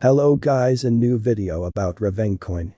Hello guys, a new video about Ravencoin.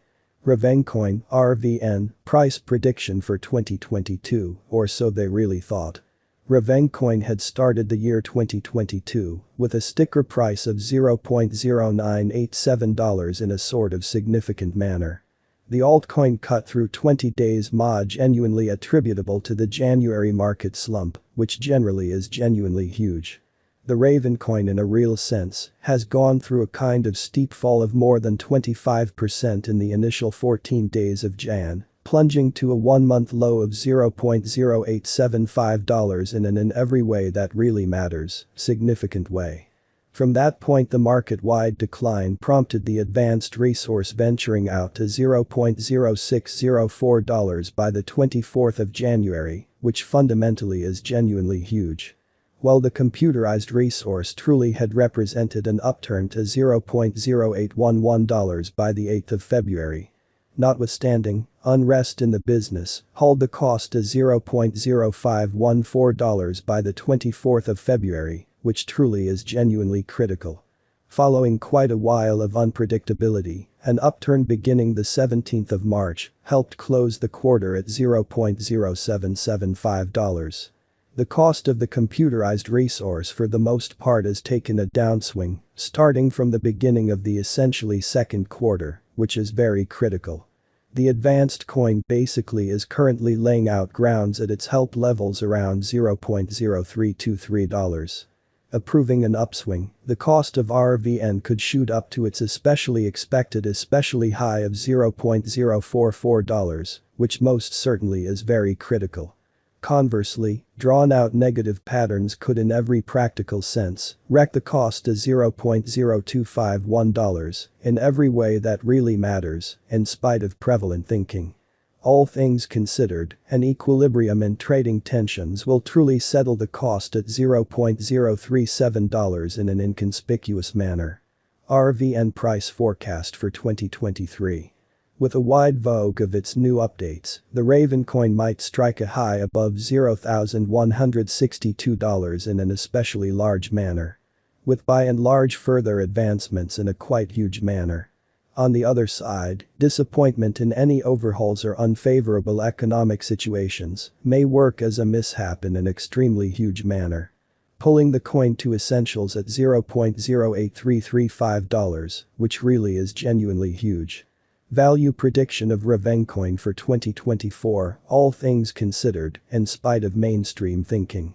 Ravencoin, RVN, price prediction for 2022, or so they really thought. Ravencoin had started the year 2022 with a sticker price of $0.0987 in a sort of significant manner. The altcoin cut through 20 days MA genuinely attributable to the January market slump, which generally is genuinely huge. The Ravencoin in a real sense has gone through a kind of steep fall of more than 25% in the initial 14 days of Jan, plunging to a one-month low of $0.0875 in an in every way that really matters, significant way. From that point the market-wide decline prompted the advanced resource venturing out to $0.0604 by the 24th of January, which fundamentally is genuinely huge. While the computerized resource truly had represented an upturn to $0.0811 by the 8th of February. Notwithstanding, unrest in the business hauled the cost to $0.0514 by the 24th of February, which truly is genuinely critical. Following quite a while of unpredictability, an upturn beginning the 17th of March helped close the quarter at $0.0775. The cost of the computerized resource for the most part has taken a downswing, starting from the beginning of the essentially second quarter, which is very critical. The advanced coin basically is currently laying out grounds at its help levels around $0.0323. Approving an upswing, the cost of RVN could shoot up to its especially expected especially high of $0.044, which most certainly is very critical. Conversely, drawn-out negative patterns could in every practical sense wreck the cost to $0.0251 in every way that really matters, in spite of prevalent thinking. All things considered, an equilibrium in trading tensions will truly settle the cost at $0.037 in an inconspicuous manner. Rvn Price Forecast for 2023. With a wide vogue of its new updates, the Ravencoin might strike a high above $0,162 in an especially large manner. With by and large further advancements in a quite huge manner. On the other side, disappointment in any overhauls or unfavorable economic situations may work as a mishap in an extremely huge manner. Pulling the coin to essentials at $0.08335, which really is genuinely huge. Value prediction of Ravencoin for 2024, all things considered, in spite of mainstream thinking.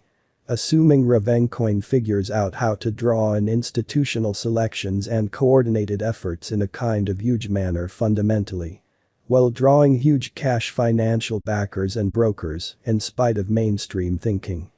Assuming Ravencoin figures out how to draw in institutional selections and coordinated efforts in a kind of huge manner fundamentally. While drawing huge cash financial backers and brokers, in spite of mainstream thinking.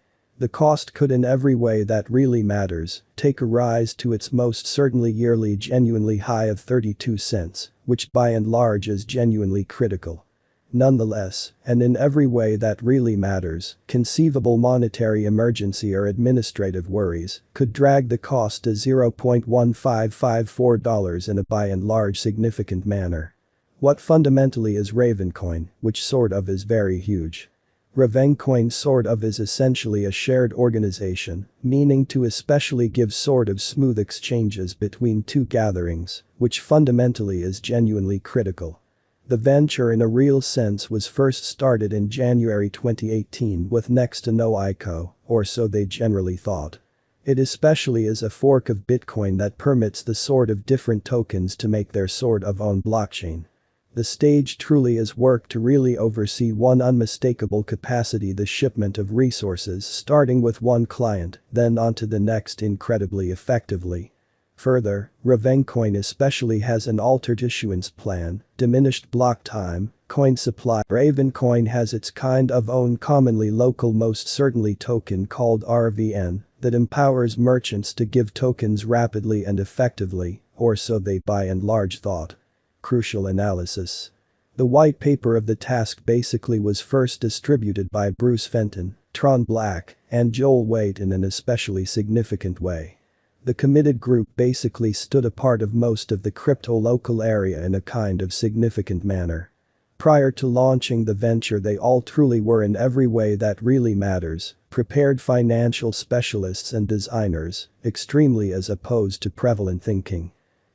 The cost could in every way that really matters take a rise to its most certainly yearly genuinely high of 32 cents, which by and large is genuinely critical. Nonetheless, and in every way that really matters, conceivable monetary emergency or administrative worries could drag the cost to $0.1554 in a by and large significant manner. What fundamentally is Ravencoin, which sort of is very huge. Ravencoin sort of is essentially a shared organization, meaning to especially give sort of smooth exchanges between two gatherings, which fundamentally is genuinely critical. The venture in a real sense was first started in January 2018 with next to no ICO, or so they generally thought. It especially is a fork of Bitcoin that permits the sort of different tokens to make their sort of own blockchain. The stage truly is work to really oversee one unmistakable capacity the shipment of resources starting with one client, then onto the next incredibly effectively. Further, Ravencoin especially has an altered issuance plan, diminished block time, coin supply. Ravencoin has its kind of own commonly local most certainly token called RVN that empowers merchants to give tokens rapidly and effectively, or so they by and large thought. Crucial analysis. The white paper of the task basically was first distributed by Bruce Fenton, Tron Black, and Joel Waite in an especially significant way. The committed group basically stood apart of most of the crypto local area in a kind of significant manner. Prior to launching the venture they all truly were in every way that really matters, prepared financial specialists and designers, extremely as opposed to prevalent thinking.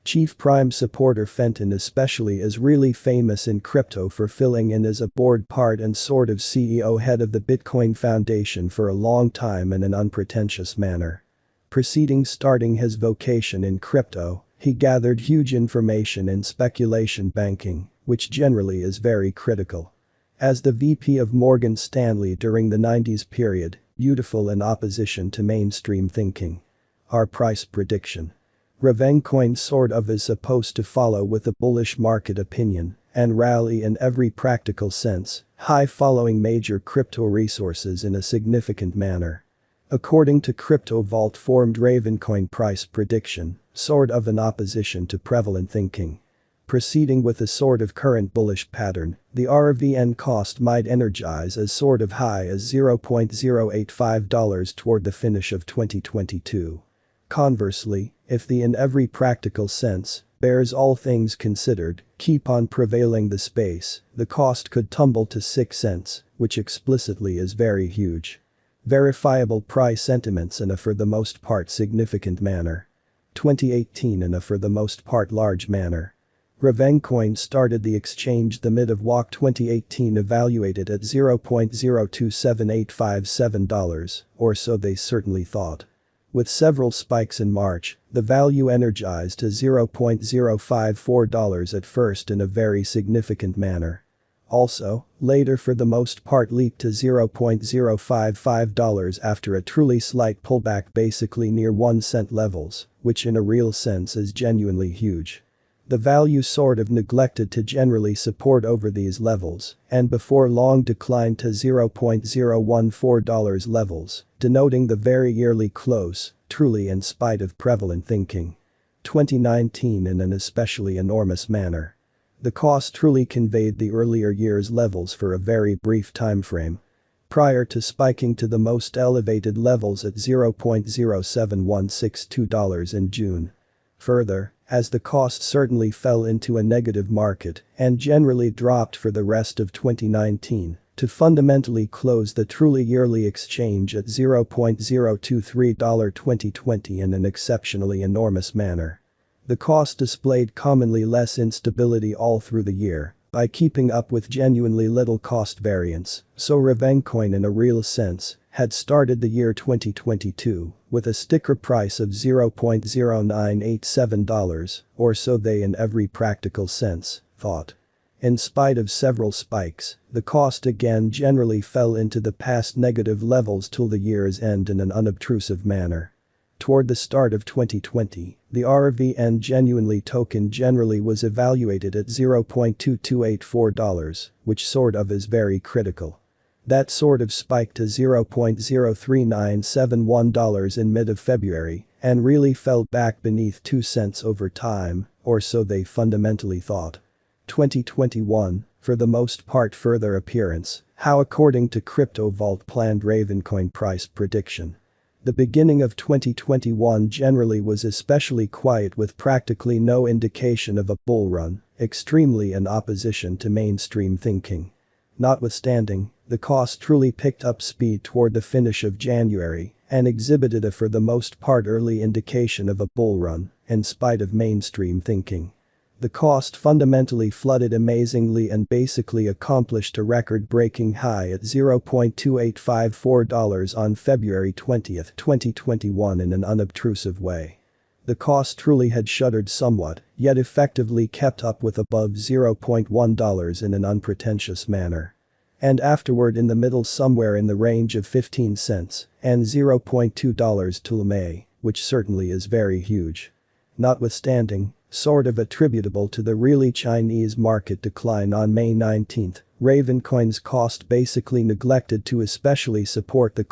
Chief Prime supporter Fenton especially is really famous in crypto for filling in as a board part and sort of CEO head of the Bitcoin Foundation for a long time in an unpretentious manner. Starting his vocation in crypto, he gathered huge information in speculation banking, which generally is very critical. As the VP of Morgan Stanley during the 90s period, beautiful in opposition to mainstream thinking. Our price prediction. Ravencoin sort of is supposed to follow with a bullish market opinion and rally in every practical sense, high following major crypto resources in a significant manner. According to Crypto Vault formed Ravencoin price prediction, sort of in opposition to prevalent thinking. Proceeding with a sort of current bullish pattern, the Rvn cost might energize as sort of high as $0.085 toward the finish of 2022. Conversely, if the in every practical sense, bears all things considered, keep on prevailing the space, the cost could tumble to 6 cents, which explicitly is very huge. Verifiable price sentiments in a for the most part significant manner. 2018 in a for the most part large manner. Ravencoin started the exchange the mid of WOC 2018 evaluated at $0.027857, or so they certainly thought. With several spikes in March, the value energized to $0.054 at first in a very significant manner. Also, later for the most part leaped to $0.055 after a truly slight pullback basically near 1 cent levels, which in a real sense is genuinely huge. The value sort of neglected to generally support over these levels and before long declined to $0.014 levels, denoting the very yearly close, truly in spite of prevalent thinking. 2019 in an especially enormous manner. The cost truly conveyed the earlier year's levels for a very brief time frame. Prior to spiking to the most elevated levels at $0.07162 in June. Further, as the cost certainly fell into a negative market and generally dropped for the rest of 2019, to fundamentally close the truly yearly exchange at $0.023 2020 in an exceptionally enormous manner. The cost displayed commonly less instability all through the year by keeping up with genuinely little cost variance, so Ravencoin in a real sense had started the year 2022 with a sticker price of $0.0987, or so they in every practical sense thought. In spite of several spikes, the cost again generally fell into the past negative levels till the year's end in an unobtrusive manner. Toward the start of 2020, the Rvn genuinely token generally was evaluated at $0.2284, which sort of is very critical. That sort of spiked to $0.03971 in mid of February and really fell back beneath 2 cents over time, or so they fundamentally thought. 2021, for the most part further appearance, how according to Crypto Vault planned Ravencoin price prediction. The beginning of 2021 generally was especially quiet with practically no indication of a bull run, extremely in opposition to mainstream thinking. Notwithstanding, the cost truly picked up speed toward the finish of January and exhibited a for the most part early indication of a bull run, in spite of mainstream thinking. The cost fundamentally flooded amazingly and basically accomplished a record-breaking high at $0.2854 on February 20, 2021 in an unobtrusive way. The cost truly had shuddered somewhat, yet effectively kept up with above $0.1 in an unpretentious manner. And afterward in the middle somewhere in the range of 15 cents and $0.2 till May, which certainly is very huge. Notwithstanding, sort of attributable to the really Chinese market decline on May 19, Ravencoin's cost basically neglected to especially support the